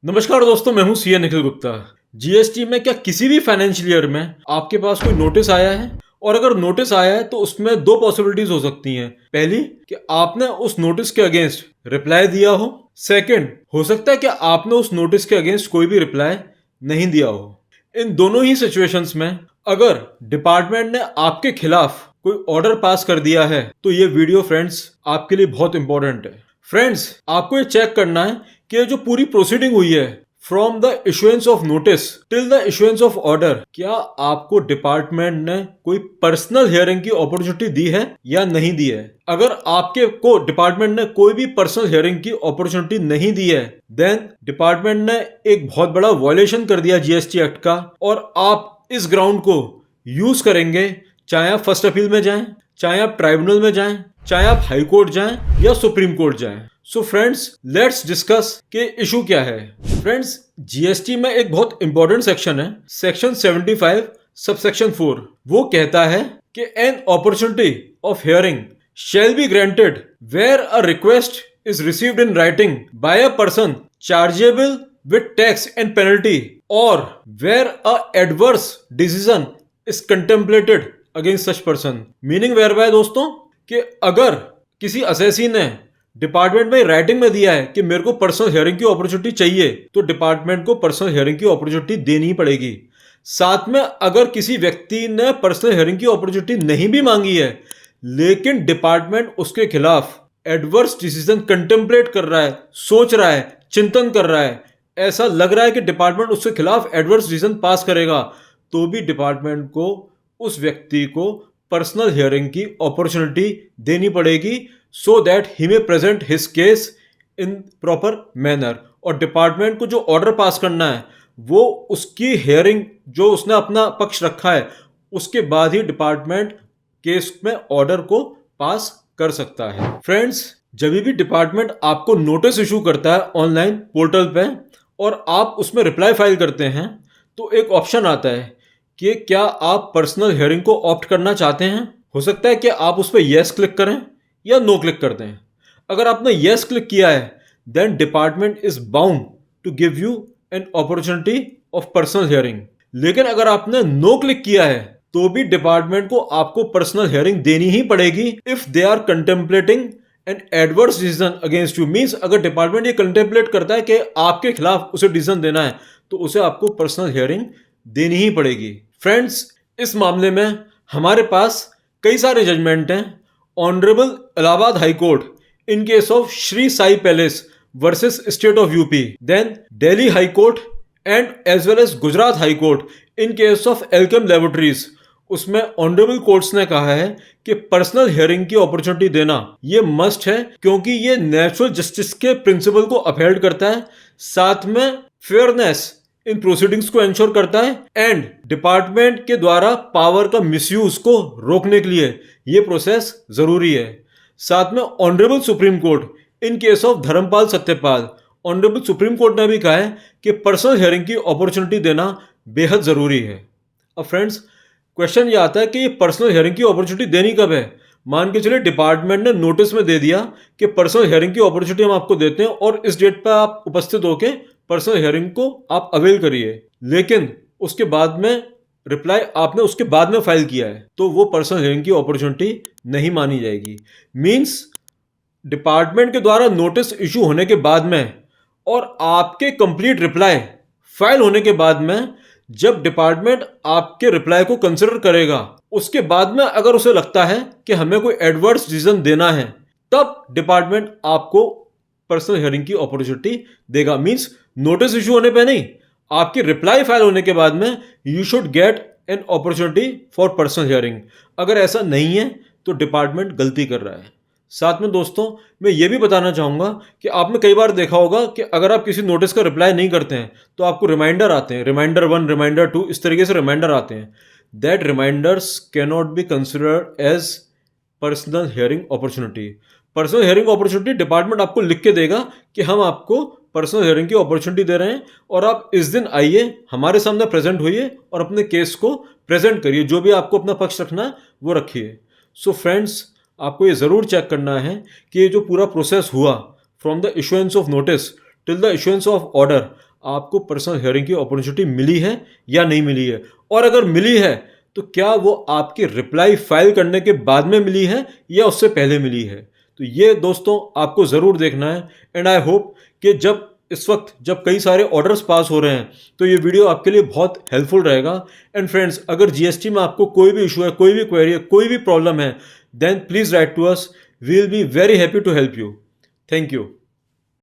नमस्कार दोस्तों, मैं हूं सीए निखिल गुप्ता। जीएसटी में क्या किसी भी फाइनेंशियल ईयर में आपके पास कोई नोटिस आया है? और अगर नोटिस आया है तो उसमें दो पॉसिबिलिटीज हो सकती हैं। पहली कि आपने उस नोटिस के अगेंस्ट रिप्लाई दिया हो। सेकंड, हो सकता है कि आपने उस नोटिस के अगेंस्ट कोई भी रिप्लाई नहीं दिया हो। इन दोनों ही सिचुएशंस में अगर डिपार्टमेंट ने आपके खिलाफ कोई ऑर्डर पास कर दिया है तो ये वीडियो फ्रेंड्स आपके लिए बहुत इंपॉर्टेंट है। फ्रेंड्स, आपको ये चेक करना है कि जो पूरी प्रोसीडिंग हुई है from the issuance of notice till the issuance of order, क्या आपको डिपार्टमेंट ने कोई पर्सनल हियरिंग की अपॉर्चुनिटी दी है या नहीं दी है। अगर आपके को डिपार्टमेंट ने कोई भी पर्सनल हियरिंग की अपॉर्चुनिटी नहीं दी है देन डिपार्टमेंट ने एक बहुत बड़ा वायलेशन कर दिया जीएसटी एक्ट का, और आप इस ग्राउंड को यूज करेंगे, चाहे आप फर्स्ट अपील में जाएं, चाहे आप ट्राइब्यूनल में जाएं, चाहे आप हाई कोर्ट जाएं या सुप्रीम कोर्ट जाएं। सो फ्रेंड्स, लेट्स डिस्कस कि इशू क्या है। फ्रेंड्स, जीएसटी में एक बहुत इंपॉर्टेंट सेक्शन है, सेक्शन 75 सबसेक्शन 4। वो कहता है कि N opportunity of hearing shall be granted where a request is received in writing by a person chargeable with tax and penalty, or where a adverse decision is contemplated against such person। Meaning whereby दोस्तों कि अगर किसी assessee ने department में writing में दिया है कि मेरे को पर्सनल हियरिंग की अपॉर्चुनिटी चाहिए तो डिपार्टमेंट को पर्सनल हियरिंग की अपॉर्चुनिटी देनी ही पड़ेगी। साथ में अगर किसी व्यक्ति ने पर्सनल हियरिंग की अपॉर्चुनिटी नहीं भी मांगी है लेकिन डिपार्टमेंट उसके खिलाफ एडवर्स डिसीजन कंटेम्पलेट कर रहा है, सोच रहा है, चिंतन कर रहा है, ऐसा लग रहा है कि डिपार्टमेंट उसके खिलाफ एडवर्स डिसीजन पास करेगा, तो भी डिपार्टमेंट को उस व्यक्ति को पर्सनल हियरिंग की अपॉर्चुनिटी देनी पड़ेगी so that he may present his case in proper manner. और डिपार्टमेंट को जो ऑर्डर पास करना है वो उसकी हियरिंग जो उसने अपना पक्ष रखा है उसके बाद ही डिपार्टमेंट केस में ऑर्डर को पास कर सकता है। फ्रेंड्स, जब भी डिपार्टमेंट आपको नोटिस इशू करता है ऑनलाइन पोर्टल पे और आप उसमें रिप्लाई फाइल करते हैं तो एक ऑप्शन आता है कि क्या आप पर्सनल हियरिंग को ऑप्ट करना चाहते हैं। हो सकता है कि आप उस पर येस क्लिक करें या नो क्लिक कर दें। अगर आपने येस क्लिक किया है then department is bound to give you an opportunity of personal hearing. लेकिन अगर आपने नो क्लिक किया है तो भी डिपार्टमेंट को आपको पर्सनल हियरिंग देनी ही पड़ेगी if they are contemplating an adverse decision against you. Means अगर डिपार्टमेंट ये कंटेम्पलेट करता है कि आपके खिलाफ उसे डिसीजन देना है तो उसे आपको पर्सनल हियरिंग देनी ही पड़ेगी। फ्रेंड्स, इस मामले में हमारे पास कई सारे जजमेंट हैं। Honourable Allahabad high court in case of Shri Sai palace versus state of UP, then Delhi high court and as well as Gujarat high court in case of Alkem laboratories. उसमें ऑनरेबल कोर्ट्स ने कहा है कि पर्सनल हियरिंग की अपॉर्चुनिटी देना ये मस्ट है क्योंकि ये नेचुरल जस्टिस के प्रिंसिपल को अपहेल्ड करता है, साथ में फेयरनेस इन प्रोसीडिंग्स को इंश्योर करता है एंड डिपार्टमेंट के द्वारा पावर का मिसयूज को रोकने के लिए ये प्रोसेस जरूरी है। साथ में honourable supreme court in case of Dharampal Satyapal, honourable supreme court ने भी कहा है कि पर्सनल हियरिंग की अपॉर्चुनिटी देना बेहद जरूरी है। अब फ्रेंड्स, क्वेश्चन ये आता है कि ये पर्सनल हियरिंग की अपॉर्चुनिटी देनी कब है। मान के चलिए डिपार्टमेंट ने नोटिस में दे दिया कि पर्सनल हियरिंग की अपॉर्चुनिटी हम आपको देते हैं और इस डेट पर आप उपस्थित होकर पर्सनल हियरिंग को आप अवेल करिए, लेकिन उसके बाद में रिप्लाई आपने उसके बाद में फाइल किया है तो वो पर्सनल हियरिंग की अपॉर्चुनिटी नहीं मानी जाएगी। मींस डिपार्टमेंट के द्वारा नोटिस इशू होने के बाद में और आपके कंप्लीट रिप्लाई फाइल होने के बाद में जब डिपार्टमेंट आपके रिप्लाई को कंसिडर करेगा उसके बाद में अगर उसे लगता है कि हमें कोई एडवर्स डिसीजन देना है तब डिपार्टमेंट आपको पर्सनल हियरिंग की अपॉर्चुनिटी देगा। मींस नोटिस इशू होने पे नहीं, आपकी रिप्लाई फाइल होने के बाद में you should get an opportunity for personal hearing. अगर ऐसा नहीं है तो डिपार्टमेंट गलती कर रहा है। साथ में दोस्तों, मैं ये भी बताना चाहूँगा कि आपने कई बार देखा होगा कि अगर आप किसी नोटिस का रिप्लाई नहीं करते हैं तो आपको रिमाइंडर आते हैं, रिमाइंडर 1, रिमाइंडर 2, इस तरीके से रिमाइंडर आते हैं। That reminders can not be considered as personal hearing opportunity. Personal hearing opportunity department आपको लिख के देगा कि हम आपको पर्सनल हियरिंग की अपॉर्चुनिटी दे रहे हैं और आप इस दिन आइए, हमारे सामने प्रेजेंट होइए और अपने केस को प्रेजेंट करिए, जो भी आपको अपना पक्ष रखना है वो रखिए। सो फ्रेंड्स, आपको ये ज़रूर चेक करना है कि ये जो पूरा प्रोसेस हुआ from the issuance of notice till the issuance of order, आपको पर्सनल हियरिंग की अपॉर्चुनिटी मिली है या नहीं मिली है, और अगर मिली है तो क्या वो आपके रिप्लाई फाइल करने के बाद में मिली है या उससे पहले मिली है। तो ये दोस्तों आपको ज़रूर देखना है। एंड आई होप कि इस वक्त जब कई सारे ऑर्डर्स पास हो रहे हैं तो ये वीडियो आपके लिए बहुत हेल्पफुल रहेगा। एंड फ्रेंड्स, अगर जीएसटी में आपको कोई भी इशू है, कोई भी क्वेरी है, कोई भी प्रॉब्लम है, then please write to us, we will be very happy to help you. Thank you.